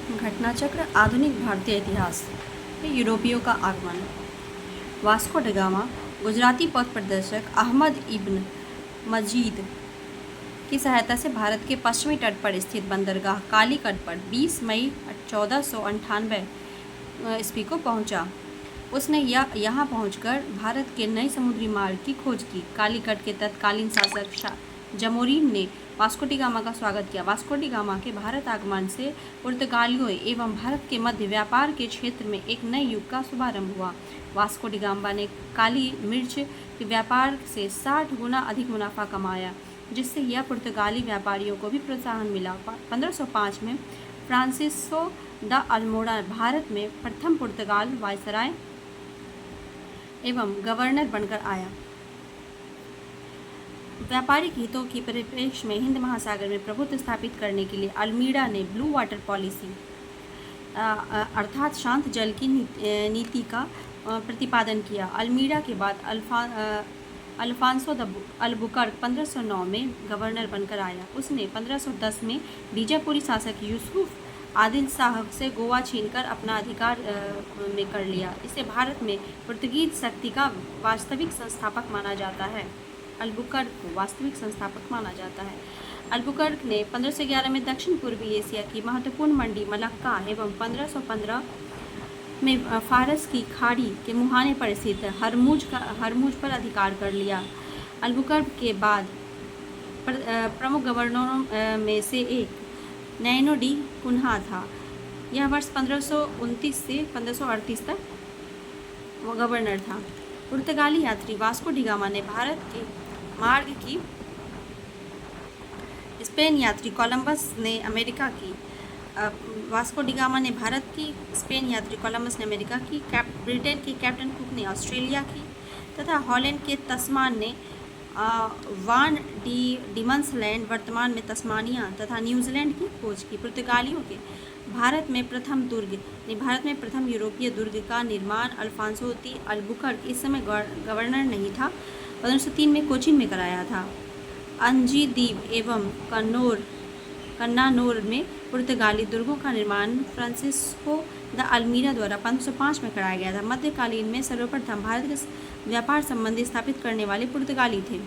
घटनाचक्र आधुनिक भारतीय इतिहास में यूरोपियों का आगमन। वास्को ड गामा गुजराती पथ प्रदर्शक अहमद इब्न मजीद की सहायता से भारत के पश्चिमी तट पर स्थित बंदरगाह कालीकट पर 20 मई 1498 ईस्वी को पहुंचा। उसने यहाँ पहुंचकर भारत के नए समुद्री मार्ग की खोज की। कालीकट के तत्कालीन शासक जमोरीन ने वास्को डी गामा का स्वागत किया। वास्को डी गामा के भारत आगमन से पुर्तगालियों एवं भारत के मध्य व्यापार के क्षेत्र में एक नए युग का शुभारंभ हुआ। वास्को डी गामा ने काली मिर्च के व्यापार से 60 गुना अधिक मुनाफा कमाया, जिससे यह पुर्तगाली व्यापारियों को भी प्रोत्साहन मिला। 1505 में फ्रांसिस्को द अल्मोड़ा भारत में प्रथम पुर्तगाल वायसराय एवं गवर्नर बनकर आया। व्यापारिक हितों के परिप्रेक्ष्य में हिंद महासागर में प्रभुत्व स्थापित करने के लिए अल्मीड़ा ने ब्लू वाटर पॉलिसी अर्थात शांत जल की नीति का प्रतिपादन किया। अल्मीड़ा के बाद अल्फांसो द अलबुकर्क 1509 में गवर्नर बनकर आया। उसने 1510 में बीजापुरी शासक यूसुफ आदिल शाह से गोवा छीनकर अपना अधिकार में कर लिया। इसे भारत में पुर्तगीज शक्ति का वास्तविक संस्थापक माना जाता है। अलबुकर्क को वास्तविक संस्थापक माना जाता है। अलबुकर्क ने 1511 में दक्षिण पूर्वी एशिया की महत्वपूर्ण मंडी मलक्का एवं 1515 में फारस की खाड़ी के मुहाने पर स्थित हरमुज पर अधिकार कर लिया। अलबुकर्क के बाद प्रमुख गवर्नरों में से एक नैनो डी कुन्हा था। यह वर्ष 1529 से 1538 तक गवर्नर था। पुर्तगाली यात्री वास्को डी गामा ने भारत के मार्ग की स्पेन यात्री कोलंबस ने अमेरिका की वास्को डी गामा ने भारत की, स्पेन यात्री कोलंबस ने अमेरिका की, ब्रिटेन के कैप्टन कुक ने ऑस्ट्रेलिया की तथा हॉलैंड के तस्मान ने वान डिमन्सलैंड वर्तमान में तस्मानिया तथा न्यूजीलैंड की खोज की। पुर्तगालियों के भारत में प्रथम यूरोपीय दुर्ग का निर्माण अल्फांसो दी अलबुकर्क इस समय गवर्नर नहीं था, 1503 में कोचीन में कराया था। अंजी द्वीप एवं कन्नानोर में पुर्तगाली दुर्गों का निर्माण फ्रांसिस्को द अल्मीड़ा द्वारा 1505 में कराया गया था। मध्यकालीन में सर्वप्रथम भारत के व्यापार संबंधी स्थापित करने वाले पुर्तगाली थे।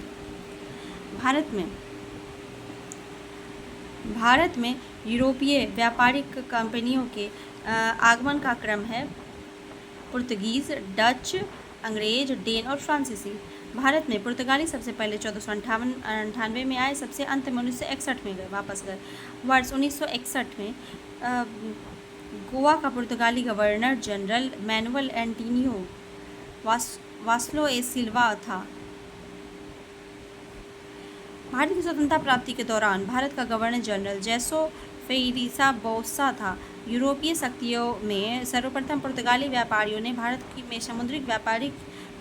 भारत में यूरोपीय व्यापारिक कंपनियों के आगमन का क्रम है। पुर्तगीज, डच, अंग्रेज, डेन और फ्रांसीसी। भारत में पुर्तगाली सबसे पहले 1498 में आए, सबसे अंत में 1961 में वापस गए। वर्ष 1961 में गोवा का पुर्तगाली गवर्नर जनरल मैनुअल एंटोनियो वास्लो ए सिल्वा था। भारत की स्वतंत्रता प्राप्ति के दौरान भारत का गवर्नर जनरल जैसो फेइरिसा बोसा था। यूरोपीय शक्तियों में सर्वप्रथम पुर्तगाली व्यापारियों ने भारत में समुद्रिक व्यापारिक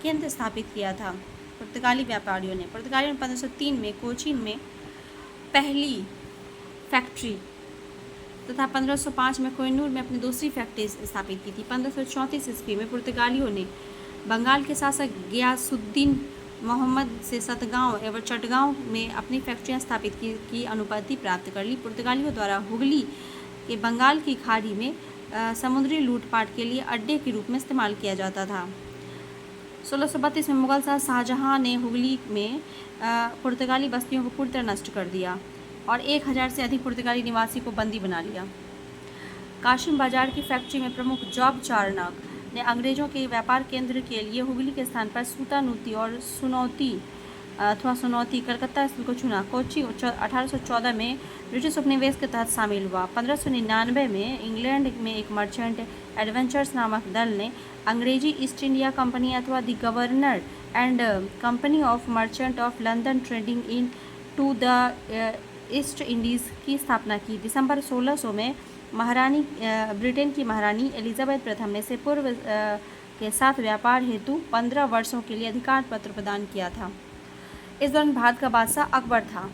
केंद्र स्थापित किया था। पुर्तगालियों ने 1503 में कोचीन में पहली फैक्ट्री तथा 1505 में कोहिनूर में अपनी दूसरी फैक्ट्री स्थापित की थी। 1534 ईस्वी में पुर्तगालियों ने बंगाल के शासक गियासुद्दीन मोहम्मद से सतगांव एवं चटगांव में अपनी फैक्ट्रियां स्थापित की अनुमति प्राप्त कर ली। पुर्तगालियों द्वारा हुगली के बंगाल की खाड़ी में समुद्री लूटपाट के लिए अड्डे के रूप में इस्तेमाल किया जाता था। 1632 में मुगल शाहजहां ने हुगली में पुर्तगाली बस्तियों को पूरी तरह नष्ट कर दिया और 1000 से अधिक पुर्तगाली निवासी को बंदी बना लिया। काशिम बाजार की फैक्ट्री में प्रमुख जॉब चार्नक ने अंग्रेजों के व्यापार केंद्र के लिए हुगली के स्थान पर सूतानुती और सुनौती कलकत्ता स्थल को चुना। कोची 1814 में ब्रिटिश उपनिवेश के तहत शामिल हुआ। 1599 में इंग्लैंड में एक मर्चेंट एडवेंचर्स नामक दल ने अंग्रेजी ईस्ट इंडिया कंपनी अथवा the governor and company of merchant of London trading in to the East Indies की स्थापना की। दिसंबर 1600 में ब्रिटेन की महारानी एलिजाबेथ प्रथम ने से पूर्व के साथ व्यापार हेतु 15 वर्षों के लिए अधिकार पत्र प्रदान किया था। इस दौरान भारत का बादशाह अकबर था।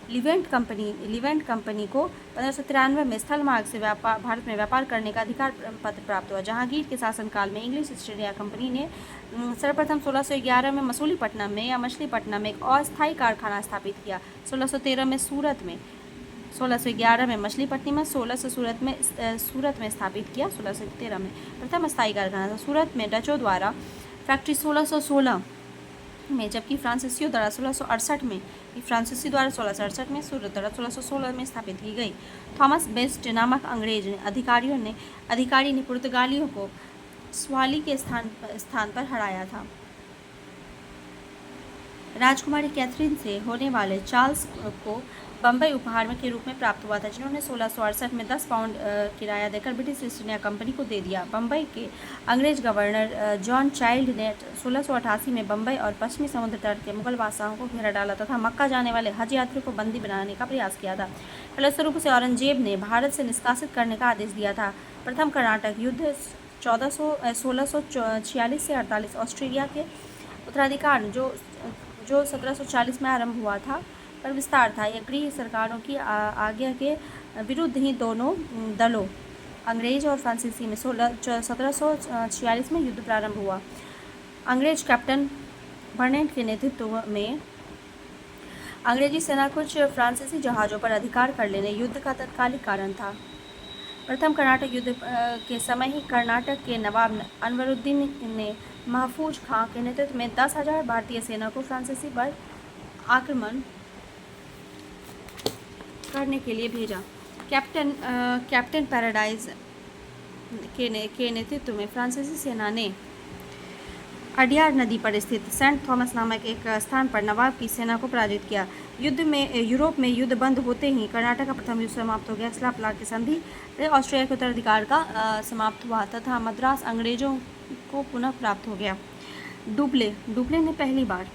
लिवेंट कंपनी को 1593 में स्थल मार्ग से भारत में व्यापार करने का अधिकार पत्र प्राप्त हुआ। जहांगीर के शासनकाल में इंग्लिश ईस्ट इंडिया कंपनी ने सर्वप्रथम 1611 में मछलीपट्टनम में एक अस्थायी कारखाना स्थापित किया। 1613 में 1611 में मछलीपट्टनम में, 1600 सूरत में स्थापित किया। 1613 में प्रथम स्थायी कारखाना था सूरत में डचों द्वारा फैक्ट्री 1616 में, जबकि फ्रांसीसियों द्वारा 1668 में, फ्रांसीसी द्वारा 1668 में, सूरत द्वारा 1616 में स्थापित की गई। थॉमस बेस्ट नामक अंग्रेज अधिकारी ने पुर्तगालियों को स्वाली के स्थान पर हराया था। राजकुमारी कैथरीन से होने वाले चार्ल्स को बम्बई उपहार के रूप में प्राप्त हुआ था, जिन्होंने 1668 में 10 पाउंड किराया देकर ब्रिटिश ईस्ट इंडिया कंपनी को दे दिया। बम्बई के अंग्रेज गवर्नर जॉन चाइल्ड ने 1688 में बम्बई और पश्चिमी समुद्र तट के मुगल बादशाहों को घेरा डाला तथा मक्का जाने वाले हज यात्रियों को बंदी बनाने का प्रयास किया था। फलस्वरूप से औरंगजेब ने भारत से निष्कासित करने का आदेश दिया था। प्रथम कर्नाटक युद्ध 1646 से 48 ऑस्ट्रेलिया के उत्तराधिकार जो 1740 में आरंभ हुआ था पर विस्तार था। यह गृह सरकारों की आज्ञा के विरुद्ध ही दोनों दलों अंग्रेज और फ्रांसीसी में 1746 में युद्ध प्रारंभ हुआ। अंग्रेज कैप्टन बर्नेट के नेतृत्व में अंग्रेजी सेना कुछ फ्रांसीसी जहाज़ों पर अधिकार कर लेने युद्ध का तत्कालिक कारण था। प्रथम कर्नाटक युद्ध के समय ही कर्नाटक के नवाब अनवरुद्दीन ने महफूज खां के नेतृत्व में 10,000 भारतीय सेना को फ्रांसीसी पर आक्रमण करने के लिए भेजा। कैप्टन पैराडाइज के नेतृत्व में फ्रांसीसी सेना ने अडियार नदी पर स्थित सेंट थॉमस नामक एक स्थान पर नवाब की सेना को पराजित किया। यूरोप में युद्ध बंद होते ही कर्नाटक का प्रथम युद्ध समाप्त हो गया। स्लापला की संधि से ऑस्ट्रेलिया के उत्तराधिकार का समाप्त हुआ तथा मद्रास अंग्रेजों को पुनः प्राप्त हो गया। डुप्ले ने पहली बार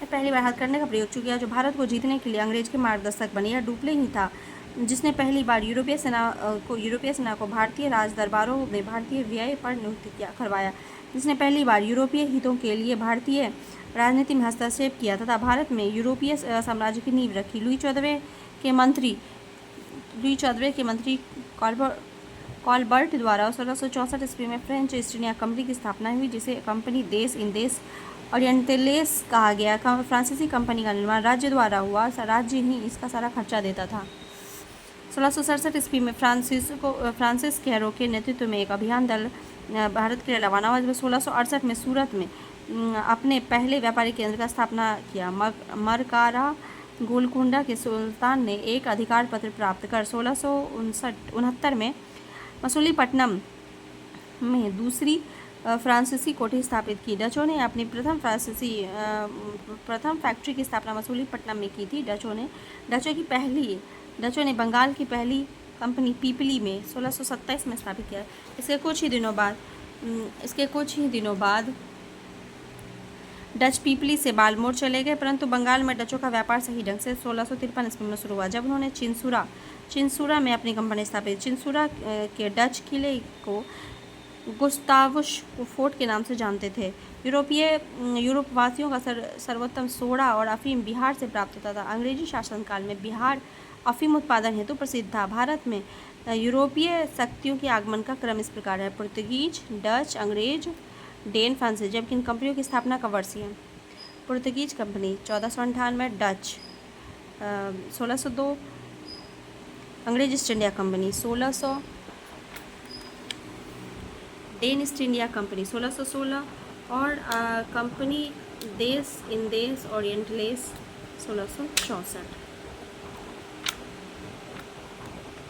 हथ करने का प्रयोग किया, जो भारत को जीतने के लिए अंग्रेज के मार्गदर्शक बने। यह डुप्ले ही था जिसने पहली बार यूरोपीय सेना को भारतीय राज दरबारों में भारतीय व्यय पर नियुक्त करवाया, जिसने पहली बार यूरोपीय हितों के लिए भारतीय राजनीति में हस्तक्षेप किया तथा भारत में यूरोपीय साम्राज्य की नींव रखी। लुई 14वें के मंत्री कॉलबर्ट द्वारा 1664 ईस्वी में फ्रेंच ईस्ट इंडिया कंपनी की स्थापना हुई, जिसे कंपनी देश इंदेस ओरिएंटलेस कहा गया। फ्रांसीसी कंपनी का निर्माण राज्य द्वारा हुआ, राज्य ही इसका सारा खर्चा देता था। 1667 ईस्वी में फ्रांसिस कैरो के नेतृत्व में एक अभियान दल भारत के लिए रवाना हुआ, जिसमें 1668 में सूरत में अपने पहले व्यापारिक केंद्र का स्थापना किया। मरकारा गोलकुंडा के सुल्तान ने एक अधिकार पत्र प्राप्त कर 1669 में मसूलीपट्टनम में दूसरी फ्रांसीसी कोठी स्थापित की। डचों ने अपनी प्रथम फैक्ट्री की स्थापना मसूलीपट्टनम में की थी। डचों ने बंगाल की पहली कंपनी पीपली में 1627 में स्थापित किया। इसके कुछ ही दिनों बाद डच पीपली से बालमोर चले गए, परंतु बंगाल में डचों का व्यापार सही ढंग से 1653 ईस्वी में शुरू हुआ, जब उन्होंने चिंसूरा में अपनी कंपनी स्थापित। चिंसूरा के डच किले को गुस्तावुस फोर्ट के नाम से जानते थे। यूरोपवासियों का सर्वोत्तम सोडा और अफीम बिहार से प्राप्त होता था। अंग्रेजी शासनकाल में बिहार अफीम उत्पादन हेतु प्रसिद्ध था। भारत में यूरोपीय शक्तियों के आगमन का क्रम इस प्रकार है: पुर्तगीज, डच, अंग्रेज, डेन, फ्रांसीसी। जबकि इन कंपनियों की स्थापना का वर्ष है: पुर्तगीज कंपनी 1498, डच 1602, अंग्रेज East India Company 1600, Dane East India Company 1616 और कंपनी देश इंदेस ओरिएंटलेस 1664।